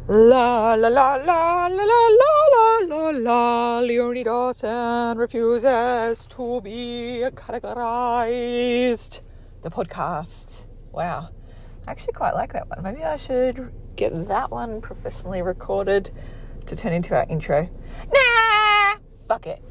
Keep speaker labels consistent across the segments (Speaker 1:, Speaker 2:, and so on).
Speaker 1: La la la la la la la la la. Leonie Dawson refuses to be categorized. The podcast. Wow. I actually quite like that one. Maybe I should get that one professionally recorded to turn into our intro. Nah! Fuck it.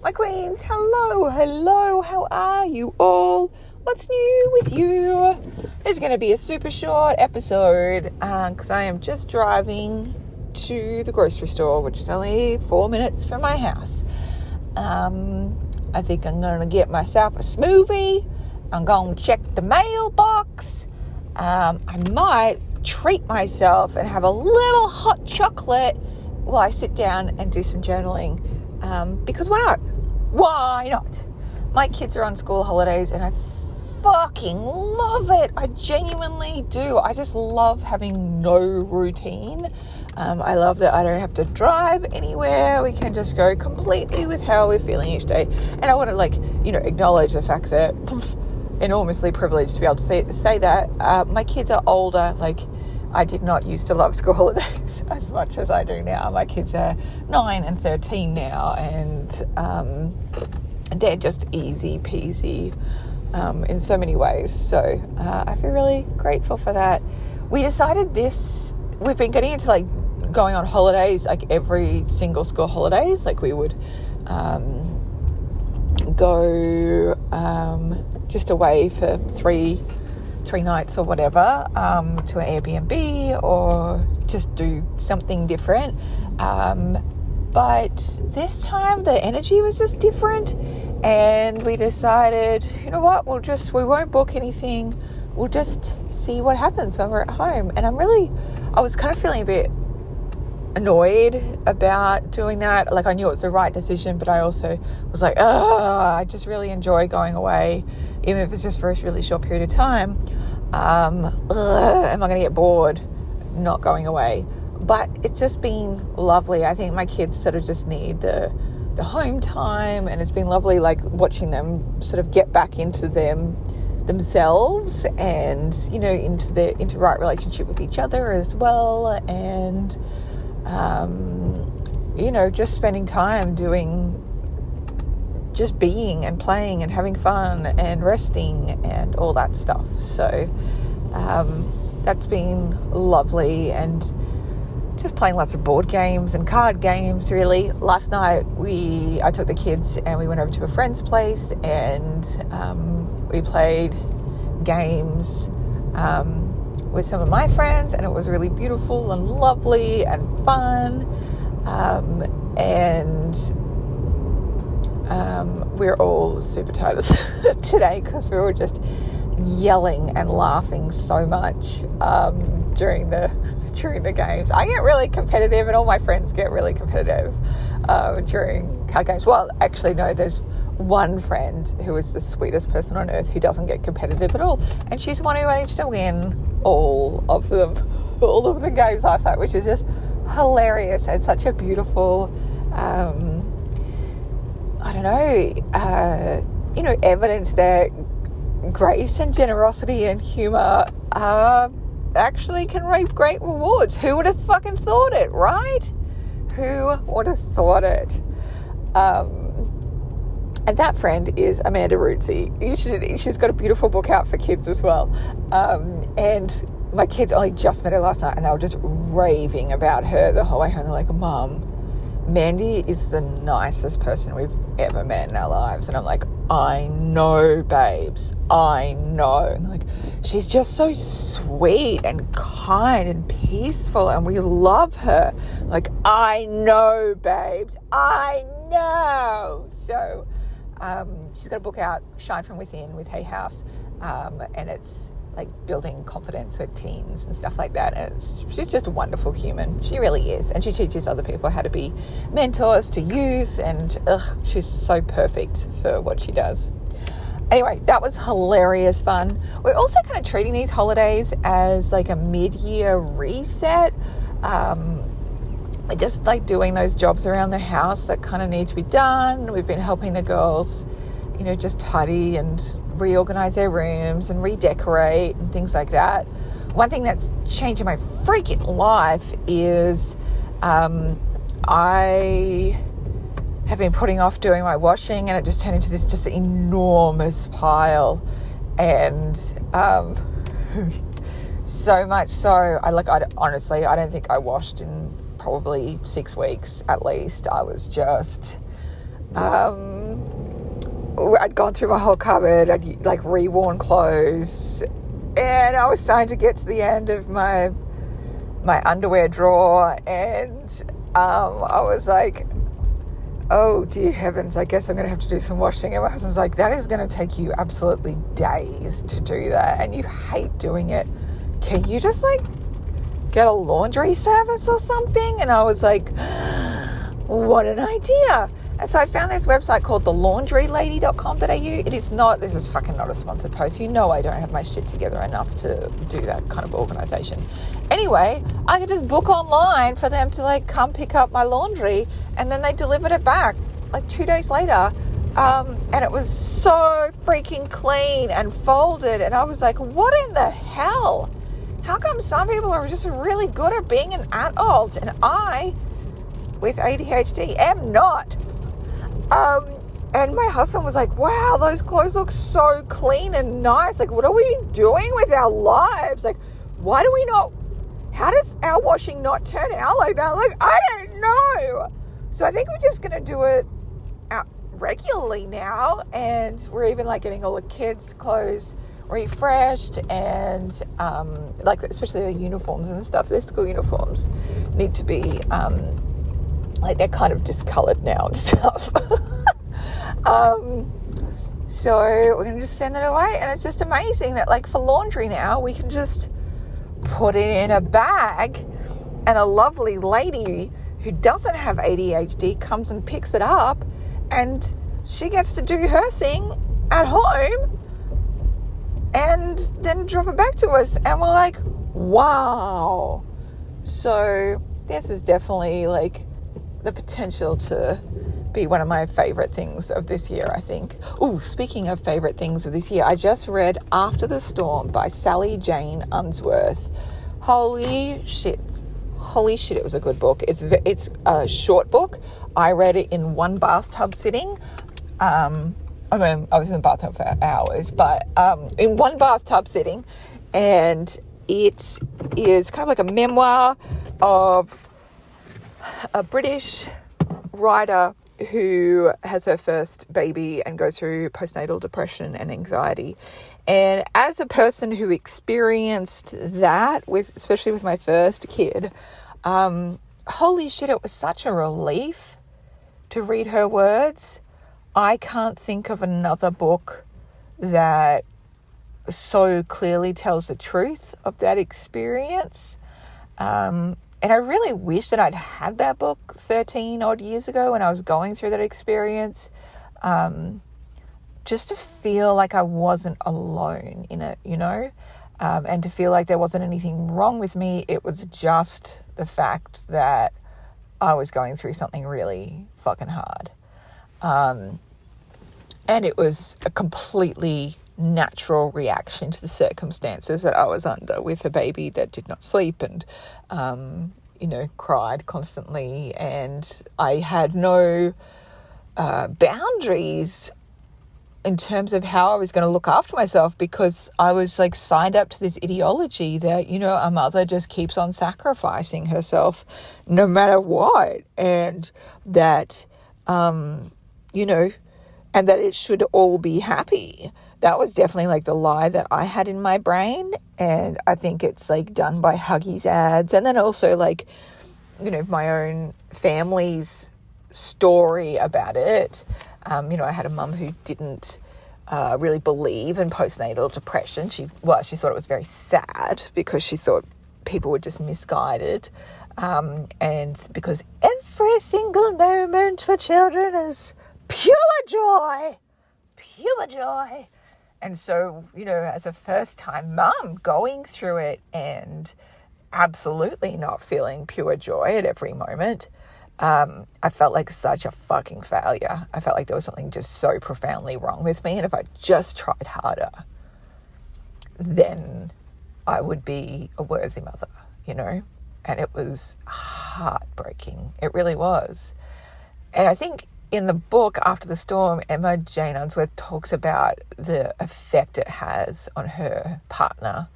Speaker 1: My queens, hello. How are you all? What's new with you? This is going to be a super short episode because I am just driving to the grocery store, which is only 4 minutes from my house. I think I'm going to get myself a smoothie. I'm going to check the mailbox. I might treat myself and have a little hot chocolate while I sit down and do some journaling. Because why not? Why not? My kids are on school holidays and I fucking love it. I genuinely do. I just love having no routine. I love that I don't have to drive anywhere. We can just go completely with how we're feeling each day. And I want to acknowledge the fact that enormously privileged to be able to say that. My kids are older. I did not used to love school holidays as much as I do now. My kids are 9 and 13 now, and they're just easy peasy in so many ways. So I feel really grateful for that. We decided we've been getting into going on holidays every single school holidays. We would go just away for three nights or whatever to an Airbnb or just do something different. But this time the energy was just different, and we decided, you know what, we won't book anything. We'll just see what happens when we're at home. And I was kind of feeling a bit annoyed about doing that. I knew it was the right decision, but I also was I just really enjoy going away, even if it's just for a really short period of time. Am I going to get bored not going away? But it's just been lovely. I think my kids sort of just need the home time, and it's been lovely watching them sort of get back into themselves and into right relationship with each other as well, and just spending time just being and playing and having fun and resting and all that stuff. So that's been lovely, and just playing lots of board games and card games, really. Last night I took the kids and we went over to a friend's place, and we played games with some of my friends, and it was really beautiful and lovely and fun. We're all super tired today because we were just yelling and laughing so much during the games. I get really competitive, and all my friends get really competitive during card games. Well, actually, no, there's one friend who is the sweetest person on earth who doesn't get competitive at all, and she's the one who managed to win all of the games last night, which is just hilarious and such a beautiful evidence that grace and generosity and humor actually can reap great rewards. Who would have fucking thought it, right? Who would have thought it? And that friend is Amanda Rootsey. She's got a beautiful book out for kids as well. And my kids only just met her last night, and they were just raving about her the whole way home. They're like, Mum, Mandy is the nicest person we've ever met in our lives. And I'm like, I know, babes. I know. And they're like, she's just so sweet and kind and peaceful, and we love her. Like, I know, babes. I know. So she's got a book out, Shine From Within, with Hay House. And it's building confidence with teens and stuff like that. And she's just a wonderful human. She really is. And she teaches other people how to be mentors to youth. And she's so perfect for what she does. Anyway, that was hilarious fun. We're also kind of treating these holidays as a mid-year reset. Just doing those jobs around the house that kind of need to be done. We've been helping the girls, just tidy and reorganize their rooms and redecorate and things like that. one thing that's changing my freaking life is I have been putting off doing my washing, and it just turned into this just enormous pile. And so much so, honestly, I don't think I washed in probably 6 weeks at least. I was just, I'd gone through my whole cupboard, I'd like reworn clothes, and I was starting to get to the end of my underwear drawer, and I was like, oh dear heavens, I guess I'm going to have to do some washing. And my husband's like, that is going to take you absolutely days to do that, and you hate doing it. Can you just like get a laundry service or something? And I was like, what an idea. And so I found this website called thelaundrylady.com.au. This is fucking not a sponsored post. You know I don't have my shit together enough to do that kind of organization. Anyway, I could just book online for them to like come pick up my laundry, and then they delivered it back like 2 days later. And it was so freaking clean and folded. And I was like, what in the hell? How come some people are just really good at being an adult and I, with ADHD, am not? And my husband was like, wow, those clothes look so clean and nice. Like, what are we doing with our lives? Like, how does our washing not turn out like that? Like, I don't know. So I think we're just going to do it out regularly now. And we're even like getting all the kids' clothes refreshed, and like especially the uniforms and stuff. Their school uniforms need to be like they're kind of discolored now and stuff. So we're going to just send it away. And it's just amazing that like for laundry now, we can just put it in a bag, and a lovely lady who doesn't have ADHD comes and picks it up, and she gets to do her thing at home and then drop it back to us. And we're like, wow. So this is definitely like the potential to be one of my favorite things of this year, I think. Oh, speaking of favorite things of this year, I just read After the Storm by Sally Jane Unsworth. Holy shit, it was a good book. It's a short book. I read it in one bathtub sitting. I was in the bathtub for hours, but in one bathtub sitting, and it is kind of like a memoir of a British writer who has her first baby and goes through postnatal depression and anxiety. And as a person who experienced that, especially with my first kid, holy shit, it was such a relief to read her words. I can't think of another book that so clearly tells the truth of that experience. And I really wish that I'd had that book 13 odd years ago when I was going through that experience, just to feel like I wasn't alone in it, you know, and to feel like there wasn't anything wrong with me. It was just the fact that I was going through something really fucking hard. And it was a completely natural reaction to the circumstances that I was under, with a baby that did not sleep and, cried constantly. And I had no boundaries in terms of how I was going to look after myself, because I was like signed up to this ideology that, a mother just keeps on sacrificing herself no matter what. And that, and that it should all be happy. That was definitely like the lie that I had in my brain. And I think it's like done by Huggies ads. And then also like, my own family's story about it. I had a mum who didn't really believe in postnatal depression. She thought it was very sad because she thought people were just misguided. And because every single moment for children is pure joy. And so, as a first-time mum going through it and absolutely not feeling pure joy at every moment, I felt like such a fucking failure. I felt like there was something just so profoundly wrong with me. And if I just tried harder, then I would be a worthy mother, you know, and it was heartbreaking. It really was. And I think in the book, After the Storm, Emma Jane Unsworth talks about the effect it has on her partner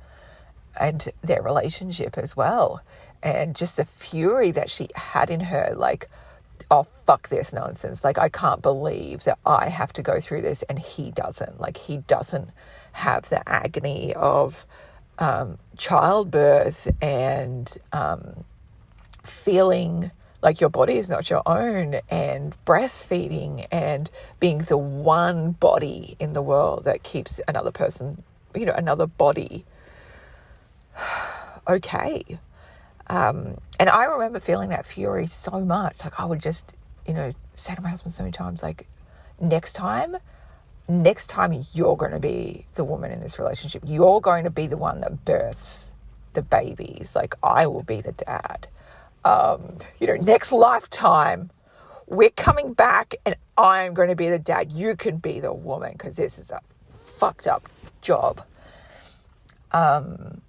Speaker 1: and their relationship as well. And just the fury that she had in her, like, oh, fuck this nonsense. Like, I can't believe that I have to go through this and he doesn't. Like, he doesn't have the agony of childbirth and feeling like your body is not your own, and breastfeeding and being the one body in the world that keeps another person, you know, another body okay. And I remember feeling that fury so much. Like, I would just, you know, say to my husband so many times, like, next time you're going to be the woman in this relationship. You're going to be the one that births the babies. Like, I will be the dad. You know, next lifetime, we're coming back and I'm going to be the dad. You can be the woman, because this is a fucked up job. And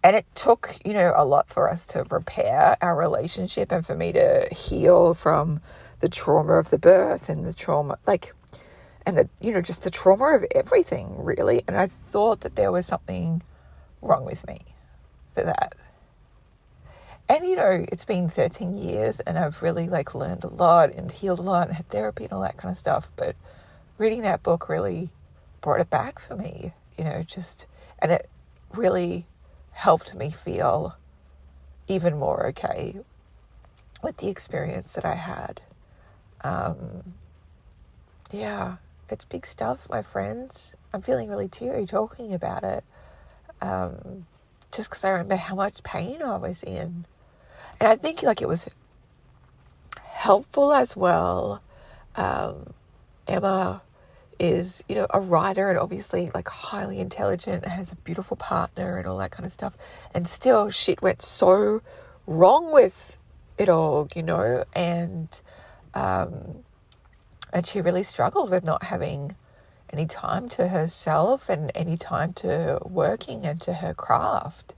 Speaker 1: it took, you know, a lot for us to repair our relationship and for me to heal from the trauma of the birth and the trauma, like, and the, you know, just the trauma of everything, really. And I thought that there was something wrong with me for that. And, you know, it's been 13 years and I've really, like, learned a lot and healed a lot and had therapy and all that kind of stuff. But reading that book really brought it back for me, you know, just, and it really helped me feel even more okay with the experience that I had. Yeah, it's big stuff, my friends. I'm feeling really teary talking about it. Just because I remember how much pain I was in. And I think, like, it was helpful as well. Emma is, you know, a writer and obviously, like, highly intelligent and has a beautiful partner and all that kind of stuff. And still shit went so wrong with it all, you know, and she really struggled with not having any time to herself and any time to working and to her craft.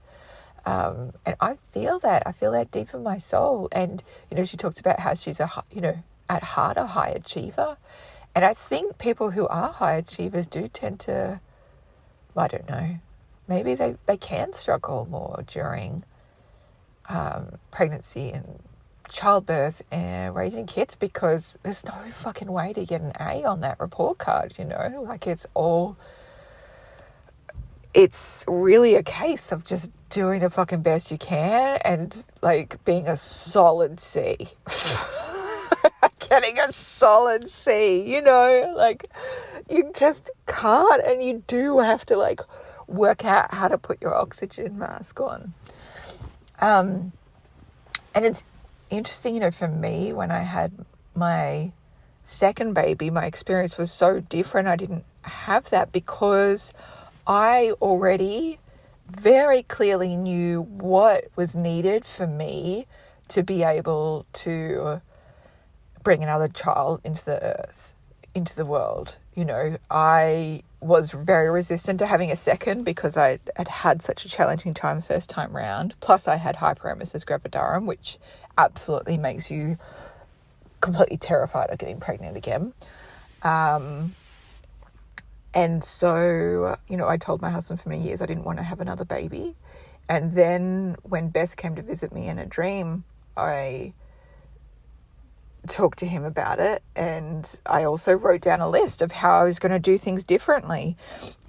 Speaker 1: And I feel that deep in my soul. And, you know, she talked about how she's at heart, a high achiever. And I think people who are high achievers do tend to, I don't know, maybe they can struggle more during pregnancy and childbirth and raising kids, because there's no fucking way to get an A on that report card, you know? Like, it's really a case of just doing the fucking best you can and, like, being a solid C. Getting a solid C, you know? Like, you just can't, and you do have to, like, work out how to put your oxygen mask on. And it's interesting, you know, for me, when I had my second baby, my experience was so different. I didn't have that because I already very clearly knew what was needed for me to be able to bring another child into the earth, into the world. You know, I was very resistant to having a second because I had such a challenging time the first time round. Plus I had hyperemesis gravidarum, which absolutely makes you completely terrified of getting pregnant again. And so, you know, I told my husband for many years I didn't want to have another baby. And then when Beth came to visit me in a dream, I talked to him about it, and I also wrote down a list of how I was going to do things differently.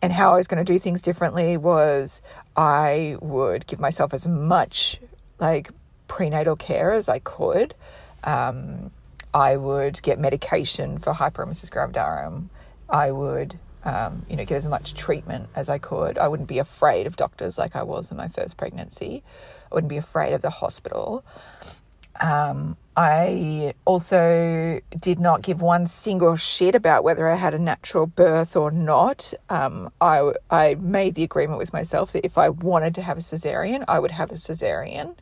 Speaker 1: And how I was going to do things differently was I would give myself as much, like, prenatal care as I could. I would get medication for hyperemesis gravidarum. I would get as much treatment as I could. I wouldn't be afraid of doctors like I was in my first pregnancy. I wouldn't be afraid of the hospital. I also did not give one single shit about whether I had a natural birth or not. I made the agreement with myself that if I wanted to have a cesarean, I would have a cesarean.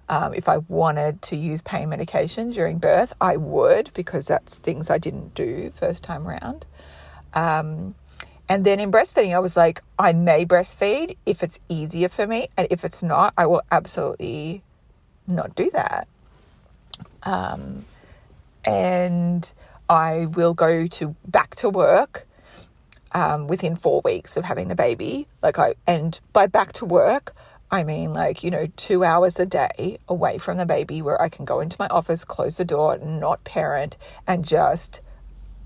Speaker 1: If I wanted to use pain medication during birth, I would, because that's things I didn't do first time round. And then in breastfeeding, I was like, I may breastfeed if it's easier for me. And if it's not, I will absolutely not do that. And I will go back to work within 4 weeks of having the baby. And by back to work, I mean 2 hours a day away from the baby where I can go into my office, close the door, not parent, and just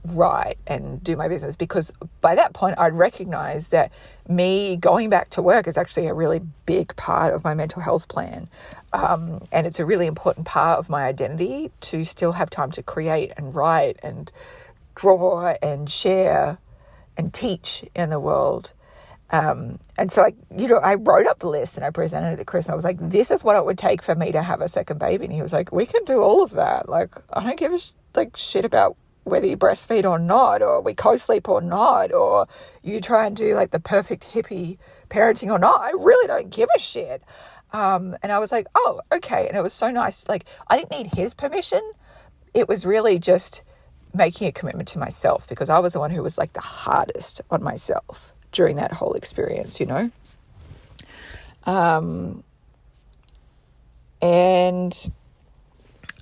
Speaker 1: write and do my business. Because by that point, I'd recognize that me going back to work is actually a really big part of my mental health plan. And it's a really important part of my identity to still have time to create and write and draw and share and teach in the world. And so I wrote up the list and I presented it to Chris, and I was like, this is what it would take for me to have a second baby. And he was like, we can do all of that. I don't give a shit about whether you breastfeed or not, or we co-sleep or not, or you try and do the perfect hippie parenting or not. I really don't give a shit. And I was like, oh, okay. And it was so nice. I didn't need his permission. It was really just making a commitment to myself, because I was the one who was the hardest on myself during that whole experience,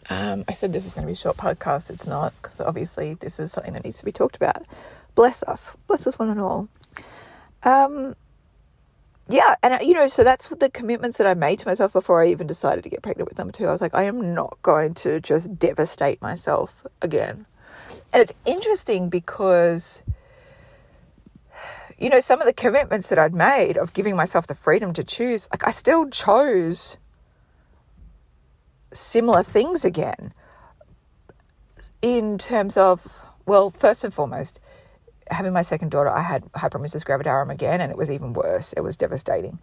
Speaker 1: I said this was going to be a short podcast. It's not, because obviously this is something that needs to be talked about. Bless us one and all. Yeah, and so that's what the commitments that I made to myself before I even decided to get pregnant with number 2. I was like, I am not going to just devastate myself again. And it's interesting because, some of the commitments that I'd made of giving myself the freedom to choose, I still chose similar things again, in terms of, well, first and foremost, having my second daughter, I had hyperemesis gravidarum again, and it was even worse. It was devastating.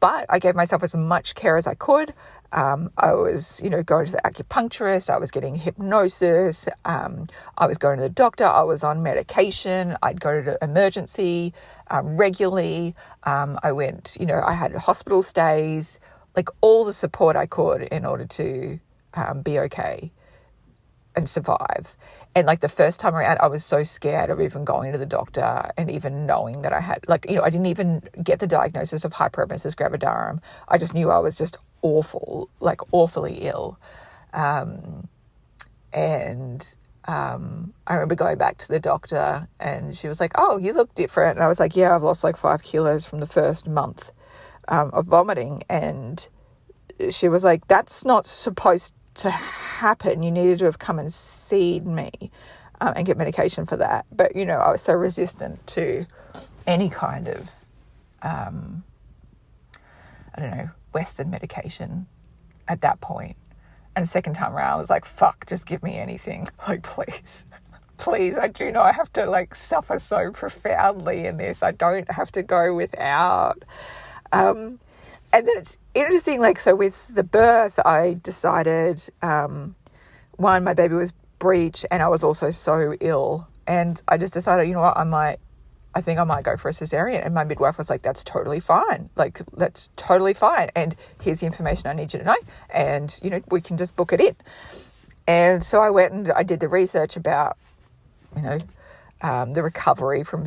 Speaker 1: But I gave myself as much care as I could. I was, going to the acupuncturist. I was getting hypnosis. I was going to the doctor. I was on medication. I'd go to emergency regularly. I went, I had hospital stays, all the support I could in order to be okay and survive. And the first time around, I was so scared of even going to the doctor and even knowing that I had, I didn't even get the diagnosis of hyperemesis gravidarum. I just knew I was just awful, awfully ill. And I remember going back to the doctor, and she was like, oh, you look different. And I was like, yeah, I've lost 5 kilos from the first month of vomiting. And she was like, that's not supposed to happen. You needed to have come and seen me and get medication for that. But, I was so resistant to any kind of, Western medication at that point. And the second time around, I was like, fuck, just give me anything. Please. Please, I do not have to, suffer so profoundly in this. I don't have to go without. And then it's interesting, so with the birth, I decided, one, my baby was breech, and I was also so ill. And I just decided, you know what, I think I might go for a cesarean. And my midwife was like, that's totally fine. That's totally fine. And here's the information I need you to know. And, we can just book it in. And so I went and I did the research about, the recovery from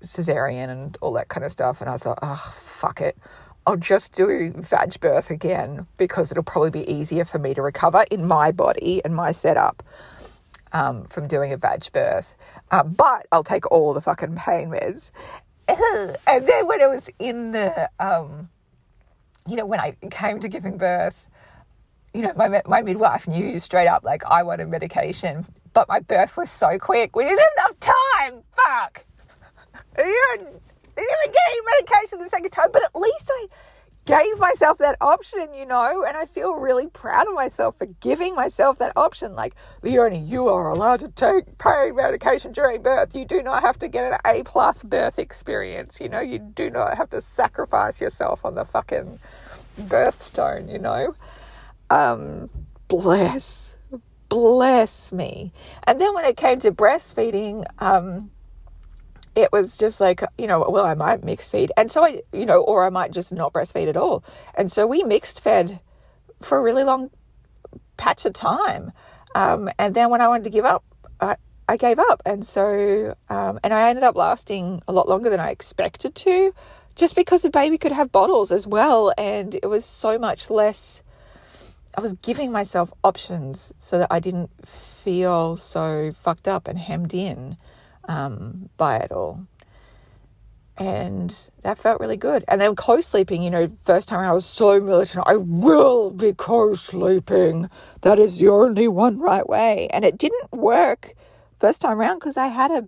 Speaker 1: cesarean and all that kind of stuff. And I thought, oh, fuck it. I'll just do vag birth again, because it'll probably be easier for me to recover in my body and my setup from doing a vag birth. But I'll take all the fucking pain meds. And then when it was in the, when I came to giving birth, my midwife knew straight up, I wanted medication. But my birth was so quick. We didn't have enough time. Fuck. I didn't even get any medication the second time, but at least I gave myself that option, and I feel really proud of myself for giving myself that option. Leonie, you are allowed to take pain medication during birth. You do not have to get an A+ birth experience, you do not have to sacrifice yourself on the fucking birthstone, Bless me. And then when it came to breastfeeding, it was just I might mix feed. And so or I might just not breastfeed at all. And so we mixed fed for a really long patch of time. And then when I wanted to give up, I gave up. And so, and I ended up lasting a lot longer than I expected to, just because the baby could have bottles as well. And it was so much less, I was giving myself options so that I didn't feel so fucked up and hemmed in by it all. And that felt really good. And then co-sleeping, first time I was so militant. I will be co-sleeping. That is the only one right way. And it didn't work first time around because I had a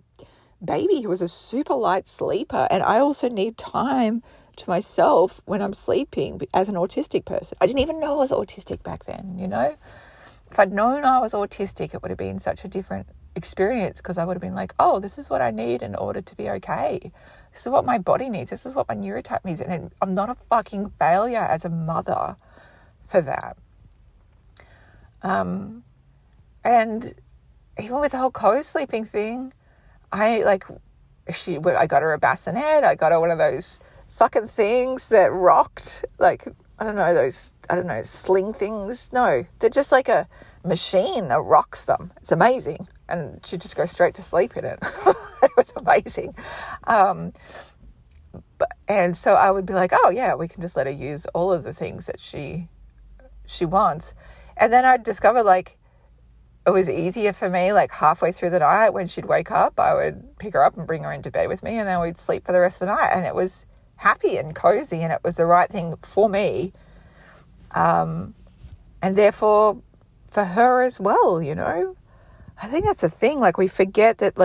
Speaker 1: baby who was a super light sleeper. And I also need time to myself when I'm sleeping as an autistic person. I didn't even know I was autistic back then, If I'd known I was autistic, it would have been such a different experience because I would have been like, oh, this is what I need in order to be okay. This is what my body needs. This is what my neurotype needs. And I'm not a fucking failure as a mother for that. And even with the whole co-sleeping thing, I got her a bassinet. I got her one of those fucking things that rocked, those sling things. No, they're just like a machine that rocks them. It's amazing. And she just goes straight to sleep in it. It was amazing. And so I would be like, oh yeah, we can just let her use all of the things that she wants. And then I discovered it was easier for me, halfway through the night when she'd wake up, I would pick her up and bring her into bed with me, and then we'd sleep for the rest of the night. And it was happy and cozy, and it was the right thing for me. And therefore for her as well, I think that's the thing. We forget that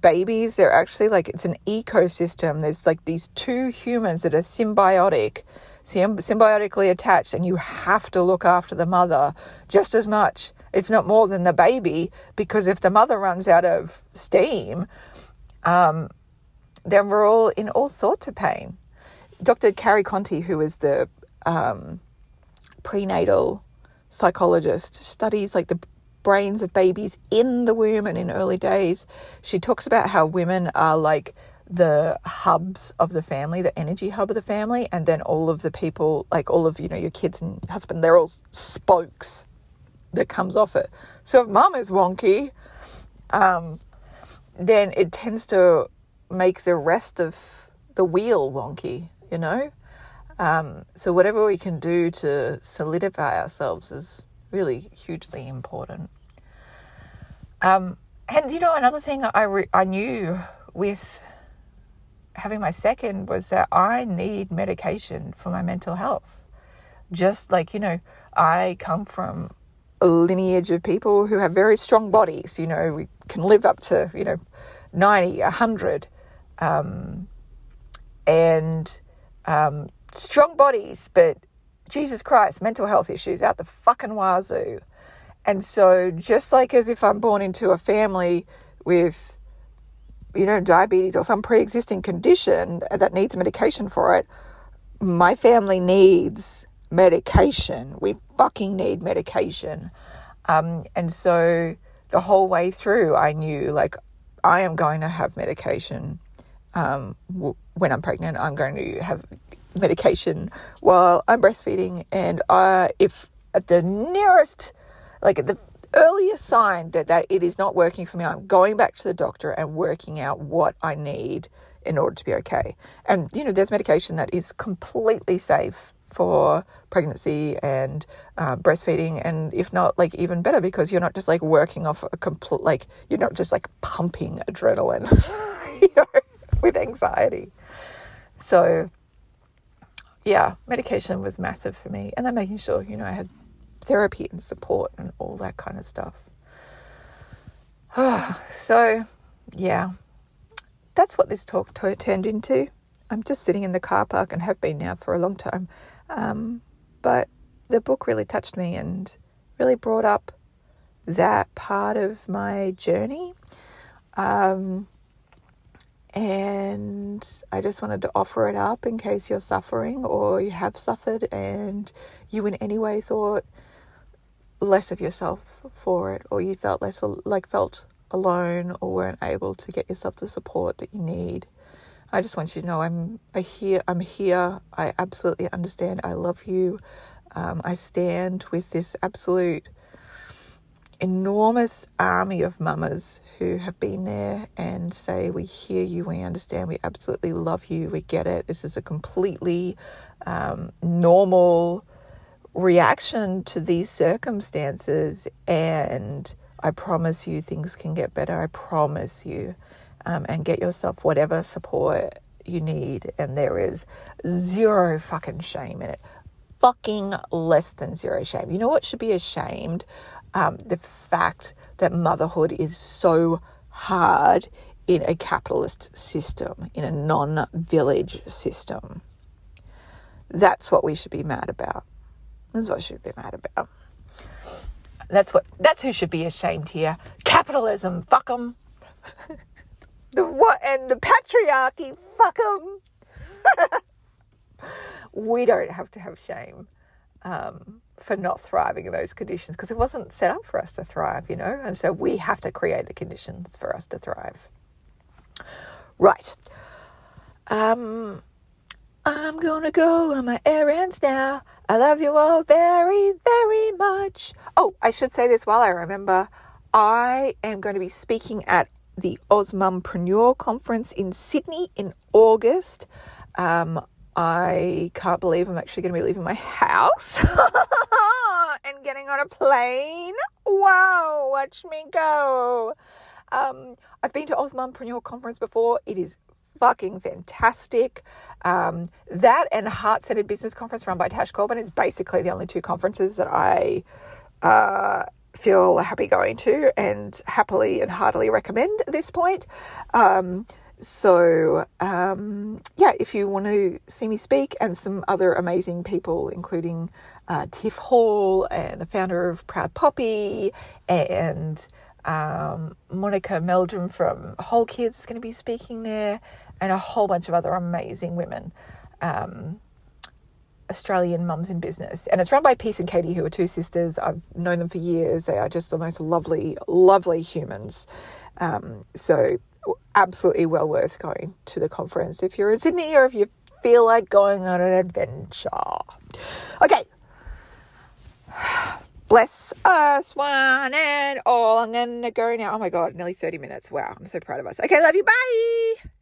Speaker 1: babies, they're actually it's an ecosystem. There's these two humans that are symbiotically attached, and you have to look after the mother just as much, if not more than the baby, because if the mother runs out of steam, then we're all in all sorts of pain. Dr. Carrie Conti, who is the prenatal psychologist, studies the brains of babies in the womb and in early days. She talks about how women are the hubs of the family, the energy hub of the family, and then all of the people, all of your kids and husband, they're all spokes that comes off it. So if mum is wonky, then it tends to make the rest of the wheel wonky, so whatever we can do to solidify ourselves is really hugely important. And another thing I knew with having my second was that I need medication for my mental health. Just I come from a lineage of people who have very strong bodies. We can live up to 90, 100, and strong bodies, but Jesus Christ, mental health issues out the fucking wazoo. And so just as if I'm born into a family with, diabetes or some pre-existing condition that needs medication for it, my family needs medication. We fucking need medication. And so the whole way through, I knew I am going to have medication. When I'm pregnant, I'm going to have medication while I'm breastfeeding. And if at the nearest, at the earliest sign that it is not working for me, I'm going back to the doctor and working out what I need in order to be okay. And, there's medication that is completely safe for pregnancy and breastfeeding, and if not, even better, because you're not just working off a complete, you're not just pumping adrenaline, with anxiety. So yeah, medication was massive for me, and then making sure, I had therapy and support and all that kind of stuff. So yeah, that's what this talk turned into. I'm just sitting in the car park and have been now for a long time. But the book really touched me and really brought up that part of my journey. And I just wanted to offer it up in case you're suffering or you have suffered and you in any way thought less of yourself for it, or you felt felt alone or weren't able to get yourself the support that you need. I just want you to know I'm here. I absolutely understand. I love you. I stand with this absolute enormous army of mamas who have been there and say, we hear you, we understand, we absolutely love you, we get it. This is a completely normal reaction to these circumstances, and I promise you things can get better. I promise you. And get yourself whatever support you need. And there is zero fucking shame in it. Fucking less than zero shame. You know what should be ashamed? The fact that motherhood is so hard in a capitalist system, in a non-village system. That's what we should be mad about. That's what I should be mad about. That's who should be ashamed here. Capitalism, fuck 'em. The patriarchy, fuck 'em. We don't have to have shame for not thriving in those conditions, because it wasn't set up for us to thrive, and so we have to create the conditions for us to thrive. Right. I'm gonna go on my errands now. I love you all very, very much. Oh, I should say this while I remember. I am going to be speaking at the Osmumpreneur Conference in Sydney in August. I can't believe I'm actually going to be leaving my house and getting on a plane. Wow, watch me go. I've been to Osmumpreneur Conference before. It is fucking fantastic. That and Heart Centered Business Conference run by Tash Corbin is basically the only two conferences that I feel happy going to and happily and heartily recommend at this point. If you want to see me speak, and some other amazing people, including Tiff Hall and the founder of Proud Poppy, and Monica Meldrum from Whole Kids is going to be speaking there, and a whole bunch of other amazing women, Australian mums in business. And it's run by Peace and Katie, who are two sisters. I've known them for years. They are just the most lovely, lovely humans. So absolutely well worth going to the conference if you're in Sydney or if you feel like going on an adventure. Okay. Bless us one and all. I'm going to go now. Oh my God, nearly 30 minutes. Wow, I'm so proud of us. Okay, love you. Bye.